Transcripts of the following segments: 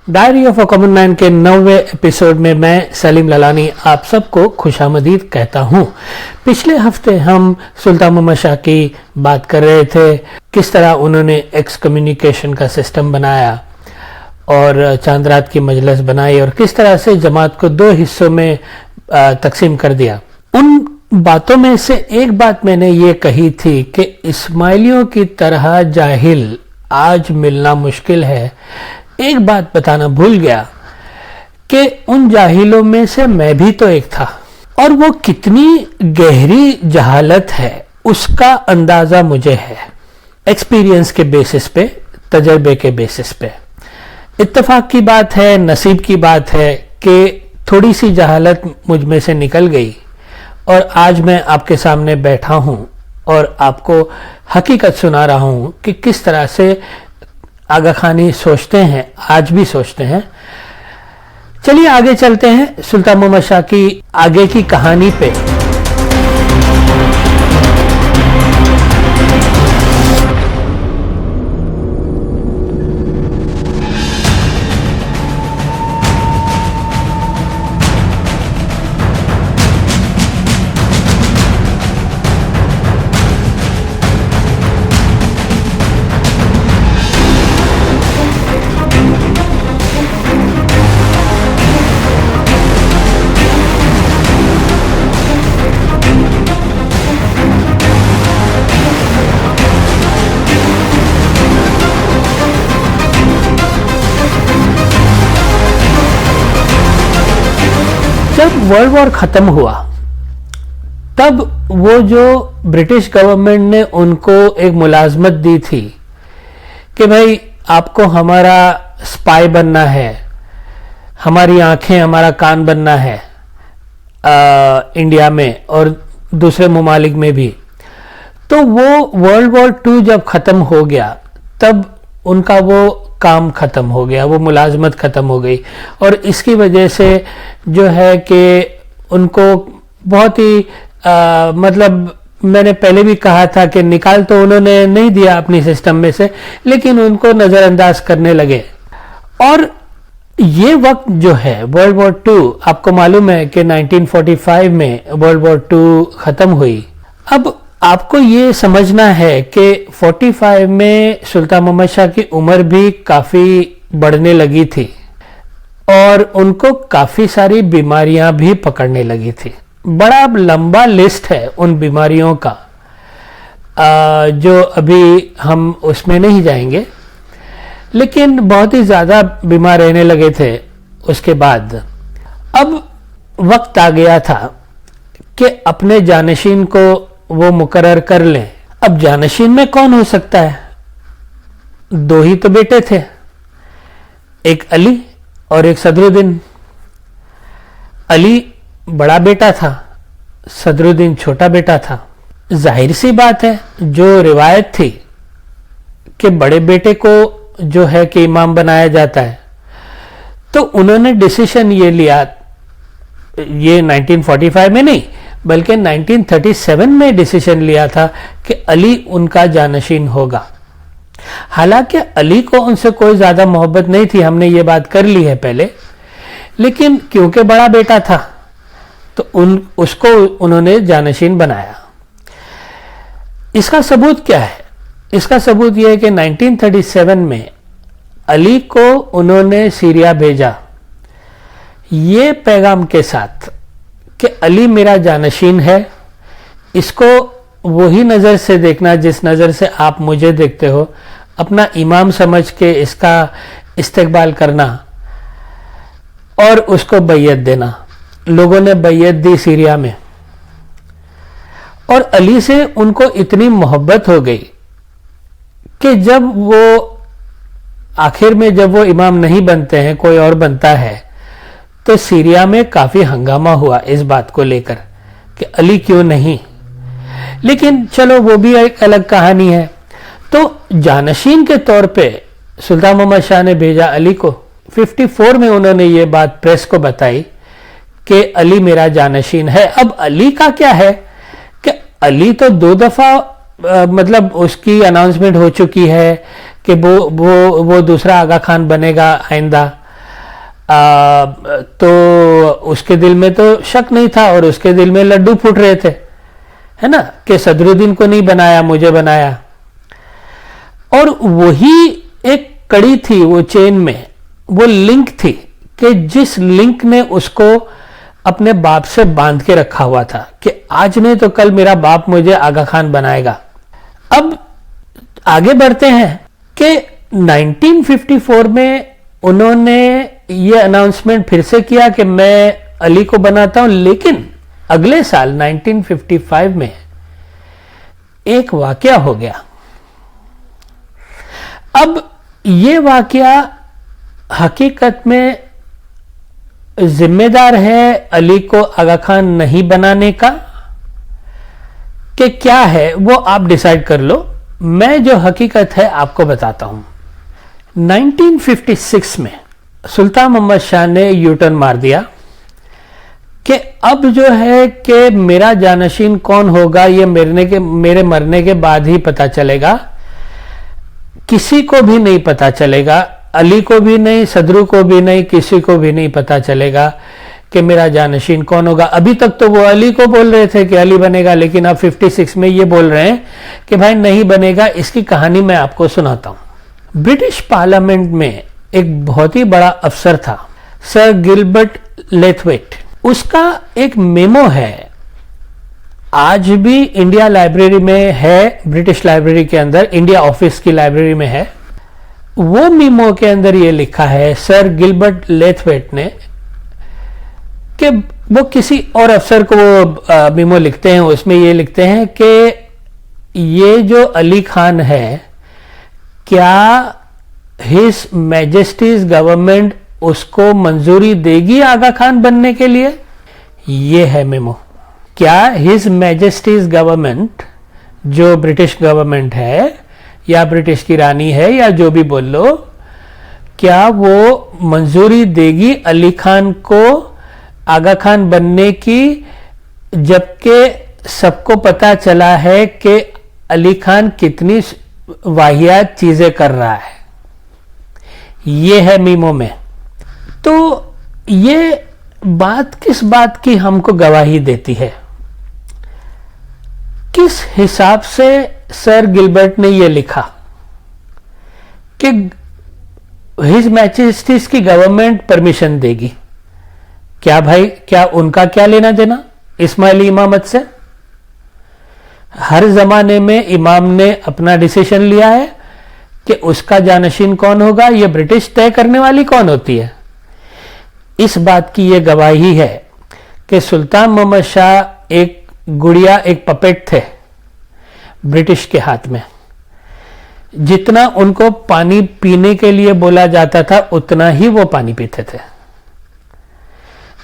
Diary of a common man के 9वें episode में मैं सलीम ललानी आप सबको खुशामदीद कहता हूँ। पिछले हफ्ते हम सुल्तान मोहम्मद शाह की बात कर रहे थे, किस तरह उन्होंने एक्स कम्युनिकेशन का सिस्टम बनाया और चांद रात की मजलिस बनाई और किस तरह से जमात को दो हिस्सों में तकसीम कर दिया। उन बातों में से एक बात मैंने ये कही थी कि इस्माइलियों की तरह जाहिल आज मिलना मुश्किल है। एक बात बताना भूल गया कि उन जाहिलों में से मैं भी तो एक था, और वो कितनी गहरी जहालत है उसका अंदाजा मुझे है, एक्सपीरियंस के बेसिस पे, तजर्बे के बेसिस पे। इत्तेफाक की बात है, नसीब की बात है कि थोड़ी सी जहालत मुझ में से निकल गई और आज मैं आपके सामने बैठा हूं और आपको हकीकत सुना रहा हूं कि किस तरह से आगा खानी सोचते हैं, आज भी सोचते हैं। चलिए आगे चलते हैं सुल्तान मोहम्मद शाह की आगे की कहानी पे। जब वर्ल्ड वॉर खत्म हुआ तब वो जो ब्रिटिश गवर्नमेंट ने उनको एक मुलाजमत दी थी कि भाई आपको हमारा स्पाई बनना है, हमारी आंखें हमारा कान बनना है इंडिया में और दूसरे ममालिक में भी। तो वो वर्ल्ड वॉर 2 जब खत्म हो गया तब उनका वो काम खत्म हो गया, वो मुलाजमत खत्म हो गई और इसकी वजह से जो है कि उनको बहुत ही मतलब मैंने पहले भी कहा था कि निकाल तो उन्होंने नहीं दिया अपनी सिस्टम में से, लेकिन उनको नजरअंदाज करने लगे। और ये वक्त जो है वर्ल्ड वॉर 2, आपको मालूम है कि 1945 में वर्ल्ड वॉर 2 खत्म हुई। अब आपको ये समझना है कि 45 में सुल्तान मोहम्मद शाह की उम्र भी काफी बढ़ने लगी थी और उनको काफी सारी बीमारियां भी पकड़ने लगी थी। बड़ा लंबा लिस्ट है उन बीमारियों का, जो अभी हम उसमें नहीं जाएंगे, लेकिन बहुत ही ज्यादा बीमार रहने लगे थे उसके बाद। अब वक्त आ गया था कि अपने जानशीन को वो मुकर्रर कर लें। अब जानशीन में कौन हो सकता है? 2 ही तो बेटे थे, एक अली और एक सदरुद्दीन। अली बड़ा बेटा था, सदरुद्दीन छोटा बेटा था। जाहिर सी बात है, जो रिवायत थी कि बड़े बेटे को जो है कि इमाम बनाया जाता है, तो उन्होंने डिसीजन ये लिया, ये 1945 में नहीं बल्कि 1937 में डिसीजन लिया था कि अली उनका जानशीन होगा। हालांकि अली को उनसे कोई ज्यादा मोहब्बत नहीं थी, हमने ये बात कर ली है पहले, लेकिन क्योंकि बड़ा बेटा था तो उसको उन्होंने जानशीन बनाया। इसका सबूत क्या है? इसका सबूत यह है कि 1937 में अली को उन्होंने सीरिया भेजा ये पैगाम के साथ कि अली मेरा जानशीन है, इसको वही नजर से देखना जिस नजर से आप मुझे देखते हो, अपना इमाम समझ के इसका इस्तेकबाल करना और उसको बैयत देना। लोगों ने बैयत दी सीरिया में और अली से उनको इतनी मोहब्बत हो गई कि जब वो आखिर में जब वो इमाम नहीं बनते हैं, कोई और बनता है, तो सीरिया में काफी हंगामा हुआ इस बात को लेकर कि अली क्यों नहीं। लेकिन चलो वो भी एक अलग कहानी है। तो जानशीन के तौर पे सुल्तान मोहम्मद शाह ने भेजा अली को। 54 में उन्होंने ये बात प्रेस को बताई कि अली मेरा जानशीन है। अब अली का क्या है कि अली तो 2 दफा मतलब उसकी अनाउंसमेंट हो चुकी है कि वो दूसरा आगा खान बनेगा आइंदा, तो उसके दिल में तो शक नहीं था और उसके दिल में लड्डू फूट रहे थे, है ना, कि सदरुद्दीन को नहीं बनाया, मुझे बनाया। और वही एक कड़ी थी वो चेन में, वो लिंक थी कि जिस लिंक ने उसको अपने बाप से बांध के रखा हुआ था कि आज नहीं तो कल मेरा बाप मुझे आगा खान बनाएगा। अब आगे बढ़ते हैं कि 1954 में उन्होंने ये अनाउंसमेंट फिर से किया कि मैं अली को बनाता हूं, लेकिन अगले साल 1955 में एक वाकया हो गया। अब ये वाकया हकीकत में जिम्मेदार है अली को आगा खान नहीं बनाने का कि क्या है, वो आप डिसाइड कर लो। मैं जो हकीकत है आपको बताता हूं। 1956 में सुल्तान मोहम्मद शाह ने यूटर्न मार दिया कि अब जो है कि मेरा जानशीन कौन होगा ये मेरे मरने के बाद ही पता चलेगा, किसी को भी नहीं पता चलेगा, अली को भी नहीं, सदरू को भी नहीं, किसी को भी नहीं पता चलेगा कि मेरा जानशीन कौन होगा। अभी तक तो वो अली को बोल रहे थे कि अली बनेगा, लेकिन अब 56 में ये बोल रहे हैं कि भाई नहीं बनेगा। इसकी कहानी मैं आपको सुनाता हूं। ब्रिटिश पार्लियामेंट में एक बहुत ही बड़ा अफसर था, सर गिलबर्ट लेथवेट। उसका एक मेमो है, आज भी इंडिया लाइब्रेरी में है, ब्रिटिश लाइब्रेरी के अंदर, इंडिया ऑफिस की लाइब्रेरी में है। वो मेमो के अंदर ये लिखा है सर गिलबर्ट लेथवेट ने कि वो किसी और अफसर को वो मेमो लिखते हैं, उसमें ये लिखते हैं कि ये जो अली खान है, क्या हिज मैजेस्टीज गवर्नमेंट उसको मंजूरी देगी आगा खान बनने के लिए? ये है मेमो। क्या हिज मैजेस्टीज गवर्नमेंट, जो ब्रिटिश गवर्नमेंट है या ब्रिटिश की रानी है या जो भी बोल लो, क्या वो मंजूरी देगी अली खान को आगा खान बनने की, जबकि सबको पता चला है कि अली खान कितनी वाहियात चीजें कर रहा है? ये है मीमो में। तो ये बात किस बात की हमको गवाही देती है? किस हिसाब से सर गिलबर्ट ने यह लिखा कि हिज मैजेस्टीज की गवर्नमेंट परमिशन देगी? क्या भाई, क्या उनका क्या लेना देना इस्माइली इमामत से? हर जमाने में इमाम ने अपना डिसीजन लिया है कि उसका जानशीन कौन होगा, यह ब्रिटिश तय करने वाली कौन होती है? इस बात की यह गवाही है कि सुल्तान मोहम्मद शाह एक गुड़िया, एक पपेट थे ब्रिटिश के हाथ में। जितना उनको पानी पीने के लिए बोला जाता था उतना ही वो पानी पीते थे।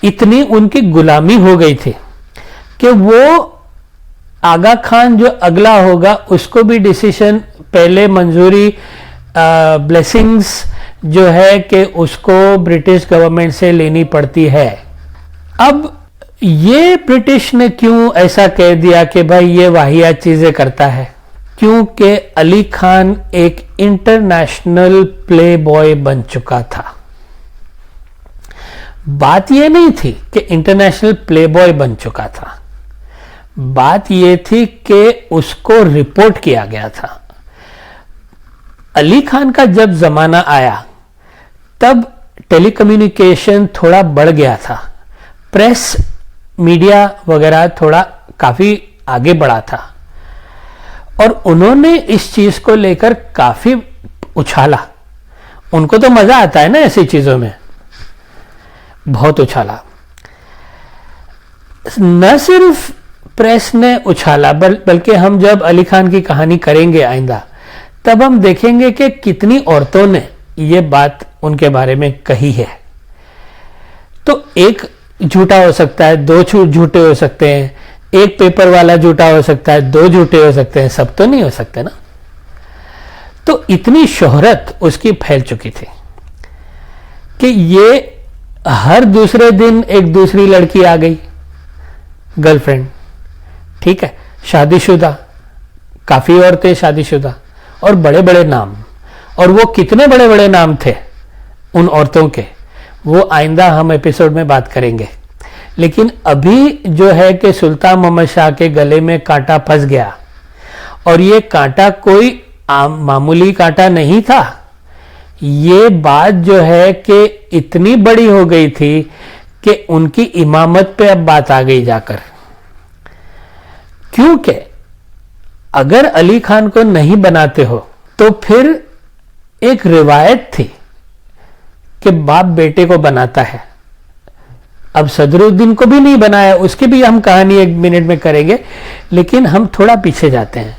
इतनी उनकी गुलामी हो गई थी कि वो आगा खान जो अगला होगा उसको भी डिसीजन पहले मंजूरी, ब्लेसिंग्स जो है कि उसको ब्रिटिश गवर्नमेंट से लेनी पड़ती है। अब ये ब्रिटिश ने क्यों ऐसा कह दिया कि भाई ये वाहियात चीजें करता है? क्योंकि अली खान एक इंटरनेशनल प्ले बॉय बन चुका था। बात यह नहीं थी कि इंटरनेशनल प्ले बॉय बन चुका था, बात यह थी कि उसको रिपोर्ट किया गया था। अली खान का जब जमाना आया तब टेलीकम्युनिकेशन थोड़ा बढ़ गया था, प्रेस मीडिया वगैरह थोड़ा काफी आगे बढ़ा था, और उन्होंने इस चीज को लेकर काफी उछाला। उनको तो मजा आता है ना ऐसी चीजों में, बहुत उछाला। न सिर्फ प्रेस ने उछाला, बल्कि हम जब अली खान की कहानी करेंगे आइंदा, तब हम देखेंगे कि कितनी औरतों ने यह बात उनके बारे में कही है। तो एक झूठा हो सकता है, दो झूठे हो सकते हैं, एक पेपर वाला झूठा हो सकता है, दो झूठे हो सकते हैं, सब तो नहीं हो सकते ना। तो इतनी शोहरत उसकी फैल चुकी थी कि ये हर दूसरे दिन एक दूसरी लड़की आ गई, गर्लफ्रेंड, ठीक है, शादीशुदा, काफी औरतें शादीशुदा, और बड़े बड़े नाम। और वो कितने बड़े बड़े नाम थे उन औरतों के, वो आइंदा हम एपिसोड में बात करेंगे। लेकिन अभी जो है कि सुल्तान मोहम्मद शाह के गले में कांटा फंस गया, और ये कांटा कोई मामूली कांटा नहीं था। ये बात जो है कि इतनी बड़ी हो गई थी कि उनकी इमामत पे अब बात आ गई जाकर। क्योंकि अगर अली खान को नहीं बनाते हो तो फिर एक रिवायत थी कि बाप बेटे को बनाता है। अब सदरुद्दीन को भी नहीं बनाया, उसकी भी हम कहानी 1 मिनट में करेंगे, लेकिन हम थोड़ा पीछे जाते हैं।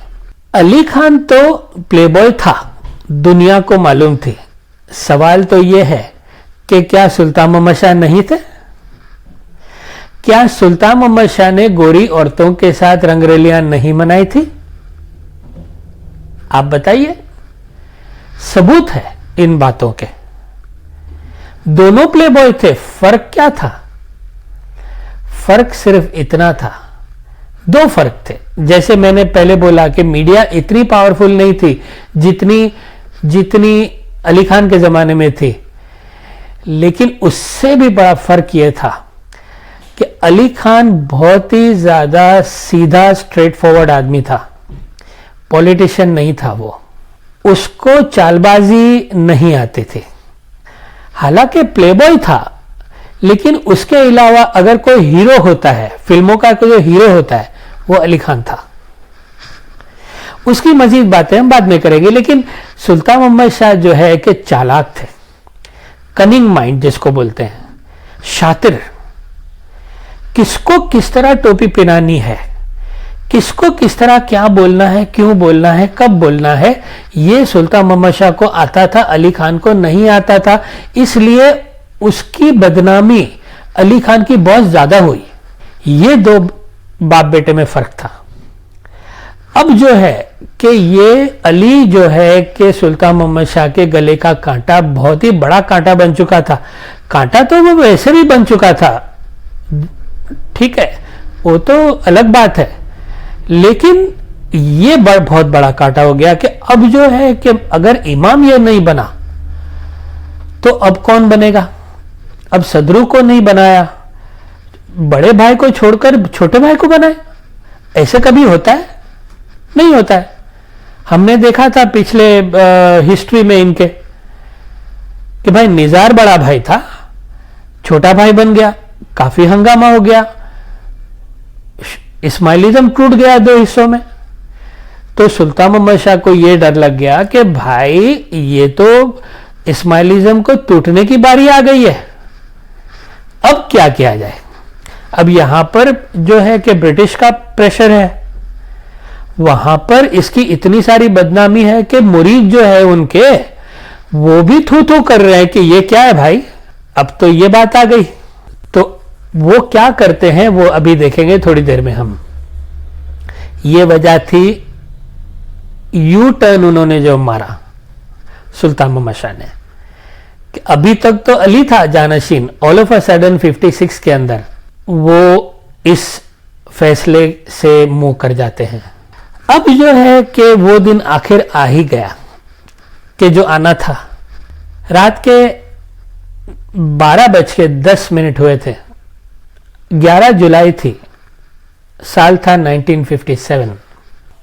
अली खान तो प्लेबॉय था, दुनिया को मालूम थी। सवाल तो यह है कि क्या सुल्तान मोहम्मद शाह नहीं थे? क्या सुल्तान मोहम्मद शाह ने गोरी औरतों के साथ रंगरलियां नहीं मनाई थी? आप बताइए। सबूत है इन बातों के। दोनों प्लेबॉय थे, फर्क क्या था? फर्क सिर्फ इतना था, 2 फर्क थे। जैसे मैंने पहले बोला कि मीडिया इतनी पावरफुल नहीं थी जितनी अली खान के जमाने में थी, लेकिन उससे भी बड़ा फर्क यह था कि अली खान बहुत ही ज्यादा सीधा स्ट्रेट फॉरवर्ड आदमी था, पॉलिटिशियन नहीं था। वो उसको चालबाजी नहीं आती थी। हालांकि प्लेबॉय था, लेकिन उसके अलावा अगर कोई हीरो होता है, फिल्मों का कोई हीरो होता है, वो अली खान था। उसकी मजीद बातें हम बाद में करेंगे। लेकिन सुल्तान मोहम्मद शाह जो है कि चालाक थे, कनिंग माइंड जिसको बोलते हैं, शातिर। किसको किस तरह टोपी पहनानी है, किसको किस तरह क्या बोलना है, क्यों बोलना है, कब बोलना है, ये सुल्तान मोहम्मद शाह को आता था, अली खान को नहीं आता था। इसलिए उसकी बदनामी अली खान की बहुत ज्यादा हुई। ये 2 बाप बेटे में फर्क था। अब जो है कि ये अली जो है कि सुल्तान मोहम्मद शाह के गले का कांटा बहुत ही बड़ा कांटा बन चुका था। कांटा तो वो वैसे भी बन चुका था, ठीक है, वो तो अलग बात है, लेकिन ये बहुत बड़ा कांटा हो गया कि अब जो है कि अगर इमाम ये नहीं बना तो अब कौन बनेगा? अब सदरू को नहीं बनाया, बड़े भाई को छोड़कर छोटे भाई को बनाए। ऐसे कभी होता है? नहीं होता है। हमने देखा था पिछले हिस्ट्री में इनके कि भाई निजार बड़ा भाई था, छोटा भाई बन गया, काफी हंगामा हो गया, इस्माइलिज्म टूट गया 2 हिस्सों में। तो सुल्तान मोहम्मद शाह को यह डर लग गया कि भाई ये तो इस्माइलिज्म को टूटने की बारी आ गई है, अब क्या किया जाए? अब यहां पर जो है कि ब्रिटिश का प्रेशर है, वहां पर इसकी इतनी सारी बदनामी है कि मुरीद जो है उनके, वो भी थू थू कर रहे हैं कि ये क्या है भाई, अब तो ये बात आ गई। तो वो क्या करते हैं वो अभी देखेंगे थोड़ी देर में हम। ये वजह थी यू टर्न उन्होंने जो मारा सुल्तान मोहम्मद शाह ने, कि अभी तक तो अली था जानशीन, ऑल ऑफ अ सडन 56 के अंदर वो इस फैसले से मुंह कर जाते हैं। अब जो है कि वो दिन आखिर आ ही गया कि जो आना था। रात के 12:10 हुए थे, 11 जुलाई थी, साल था 1957।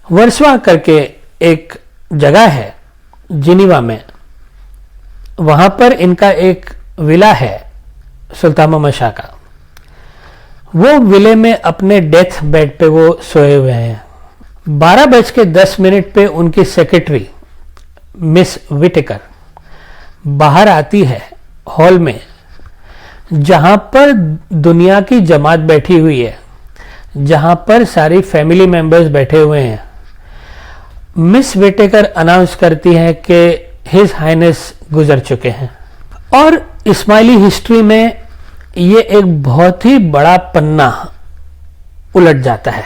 वर्सवा करके एक जगह है जिनीवा में, वहां पर इनका एक विला है सुल्तान मोहम्मद शाह का। वो विले में अपने डेथ बेड पे वो सोए हुए हैं। 12:10 पे उनकी सेक्रेटरी मिस विटेकर बाहर आती है हॉल में, जहां पर दुनिया की जमात बैठी हुई है, जहां पर सारी फैमिली मेंबर्स बैठे हुए हैं। मिस विटेकर अनाउंस करती है कि हिज हाइनेस गुजर चुके हैं। और इस्माइली हिस्ट्री में ये एक बहुत ही बड़ा पन्ना उलट जाता है।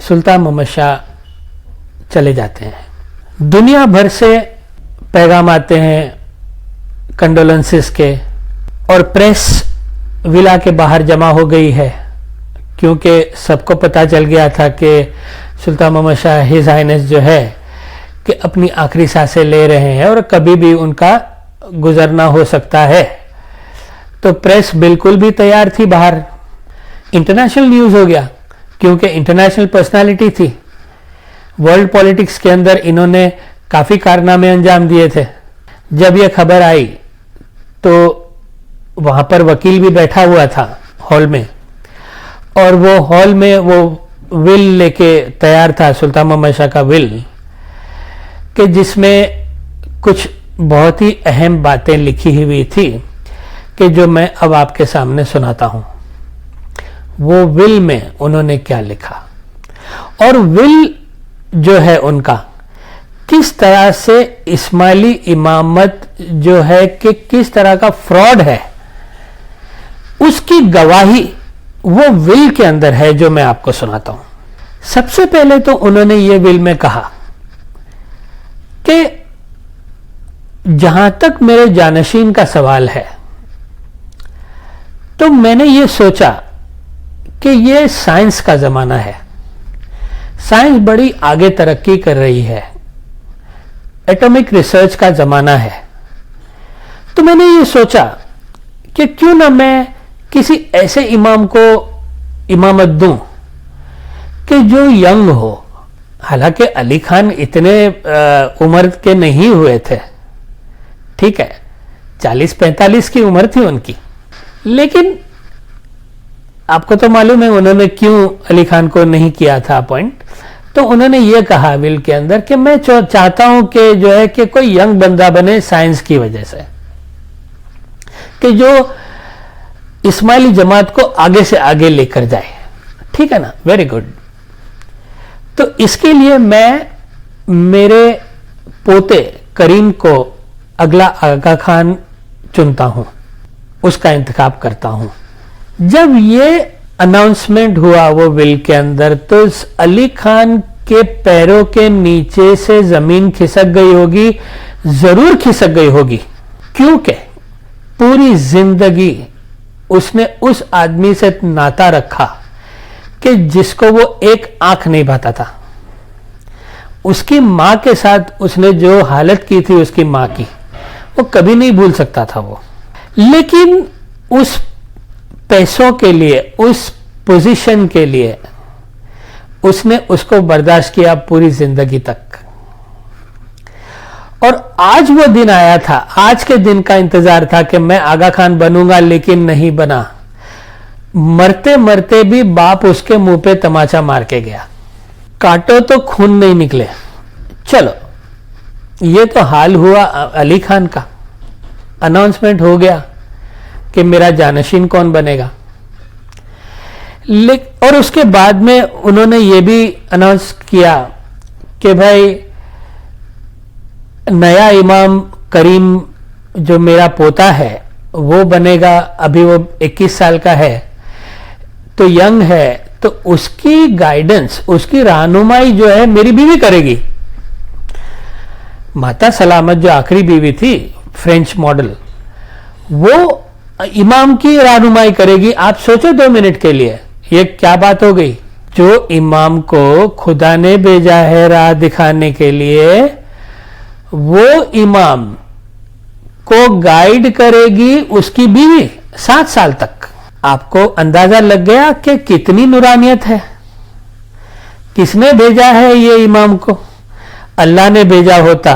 सुल्तान मोहम्मद शाह चले जाते हैं। दुनिया भर से पैगाम आते हैं कंडोलेंसेस के, और प्रेस विला के बाहर जमा हो गई है, क्योंकि सबको पता चल गया था कि सुल्तान मोहम्मद शाह हिज हाइनेस जो है कि अपनी आखिरी सांसें ले रहे हैं और कभी भी उनका गुजरना हो सकता है। तो प्रेस बिल्कुल भी तैयार थी बाहर, इंटरनेशनल न्यूज़ हो गया क्योंकि इंटरनेशनल पर्सनालिटी थी। वर्ल्ड पॉलिटिक्स के अंदर इन्होंने काफ़ी कारनामे अंजाम दिए थे। जब यह खबर आई तो वहाँ पर वकील भी बैठा हुआ था हॉल में, और वो हॉल में वो विल लेके तैयार था, सुल्तान मोहम्मद शाह का विल, कि जिसमें कुछ बहुत ही अहम बातें लिखी हुई थी कि जो मैं अब आपके सामने सुनाता हूं। वो विल में उन्होंने क्या लिखा, और विल जो है उनका किस तरह से इस्माइली इमामत जो है कि किस तरह का फ्रॉड है, उसकी गवाही वो विल के अंदर है जो मैं आपको सुनाता हूं। सबसे पहले तो उन्होंने ये विल में कहा कि जहां तक मेरे जानशीन का सवाल है, तो मैंने ये सोचा कि ये साइंस का जमाना है, साइंस बड़ी आगे तरक्की कर रही है, एटॉमिक रिसर्च का जमाना है। तो मैंने ये सोचा कि क्यों ना मैं किसी ऐसे इमाम को इमामत दूं कि जो यंग हो। हालांकि अली खान इतने उम्र के नहीं हुए थे, ठीक है, 40-45 की उम्र थी उनकी, लेकिन आपको तो मालूम है उन्होंने क्यों अली खान को नहीं किया था अपॉइंट। तो उन्होंने ये कहा विल के अंदर कि मैं चाहता हूं कि जो है कि कोई यंग बंदा बने साइंस की वजह से, कि जो इस्माइली जमात को आगे से आगे लेकर जाए। ठीक है ना, वेरी गुड। तो इसके लिए मैं मेरे पोते करीम को अगला आगा खान चुनता हूं, उसका इंतखाब करता हूं। जब ये अनाउंसमेंट हुआ वो विल के अंदर, तो अली खान के पैरों के नीचे से जमीन खिसक गई होगी, जरूर खिसक गई होगी, क्योंकि पूरी जिंदगी उसने उस आदमी से नाता रखा कि जिसको वो एक आंख नहीं भाता था। उसकी मां के साथ उसने जो हालत की थी उसकी मां की, वो कभी नहीं भूल सकता था वो। लेकिन उस पैसों के लिए, उस पोजीशन के लिए उसने उसको बर्दाश्त किया पूरी जिंदगी तक। और आज वो दिन आया था, आज के दिन का इंतजार था कि मैं आगा खान बनूंगा, लेकिन नहीं बना। मरते मरते भी बाप उसके मुंह पे तमाचा मार के गया, काटो तो खून नहीं निकले। चलो, ये तो हाल हुआ अली खान का। अनाउंसमेंट हो गया कि मेरा जानशीन कौन बनेगा। और उसके बाद में उन्होंने ये भी अनाउंस किया कि भाई नया इमाम करीम जो मेरा पोता है वो बनेगा। अभी वो 21 साल का है, तो यंग है, तो उसकी गाइडेंस, उसकी रहनुमाई जो है मेरी बीवी करेगी। माता सलामत जो आखिरी बीवी थी, फ्रेंच मॉडल, वो इमाम की रहनुमाई करेगी। आप सोचो 2 मिनट के लिए, ये क्या बात हो गई। जो इमाम को खुदा ने भेजा है राह दिखाने के लिए, वो इमाम को गाइड करेगी उसकी बीवी 7 साल तक। आपको अंदाजा लग गया कि कितनी नूरानियत है। किसने भेजा है ये इमाम को? अल्लाह ने भेजा होता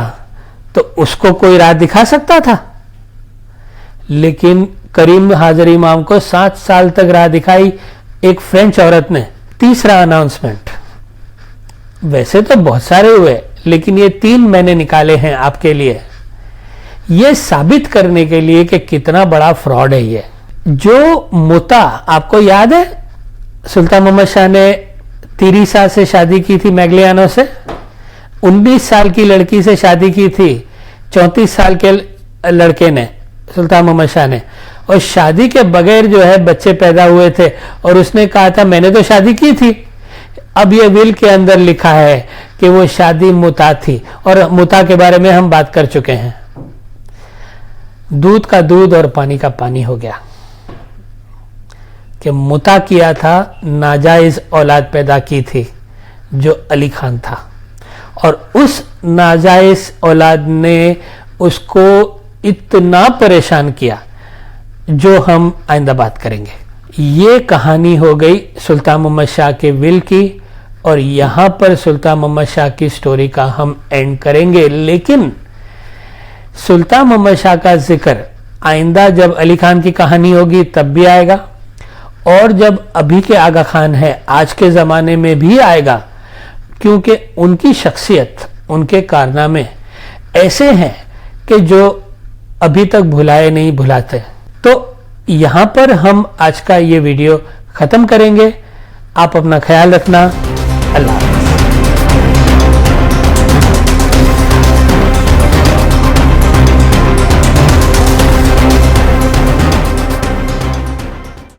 तो उसको कोई राह दिखा सकता था, लेकिन करीम हाजिर इमाम को 7 साल तक राह दिखाई एक फ्रेंच औरत ने। तीसरा अनाउंसमेंट, वैसे तो बहुत सारे हुए, लेकिन ये 3 मैंने निकाले हैं आपके लिए, ये साबित करने के लिए कि कितना बड़ा फ्रॉड है ये। जो मुता, आपको याद है सुल्तान मोहम्मद शाह ने तिरीसा से शादी की थी, मैग्लियानो से 19 साल की लड़की से शादी की थी 34 साल के लड़के ने, सुल्तान मोहम्मद शाह ने। और शादी के बगैर जो है बच्चे पैदा हुए थे, और उसने कहा था मैंने तो शादी की थी। अब ये विल के अंदर लिखा है कि वो शादी मुता थी, और मुता के बारे में हम बात कर चुके हैं। दूध का दूध और पानी का पानी हो गया कि मुता किया था, नाजायज औलाद पैदा की थी जो अली खान था, और उस नाजायज औलाद ने उसको इतना परेशान किया, जो हम आइंदा बात करेंगे। ये कहानी हो गई सुल्तान मोहम्मद शाह के विल की, और यहां पर सुल्तान मोहम्मद शाह की स्टोरी का हम एंड करेंगे। लेकिन सुल्तान मोहम्मद शाह का जिक्र आइंदा जब अली खान की कहानी होगी तब भी आएगा, और जब अभी के आगा खान है आज के ज़माने में भी आएगा, क्योंकि उनकी शख्सियत, उनके कारनामे ऐसे हैं कि जो अभी तक भुलाए नहीं भुलाते। तो यहाँ पर हम आज का ये वीडियो ख़त्म करेंगे। आप अपना ख्याल रखना। अल्लाह।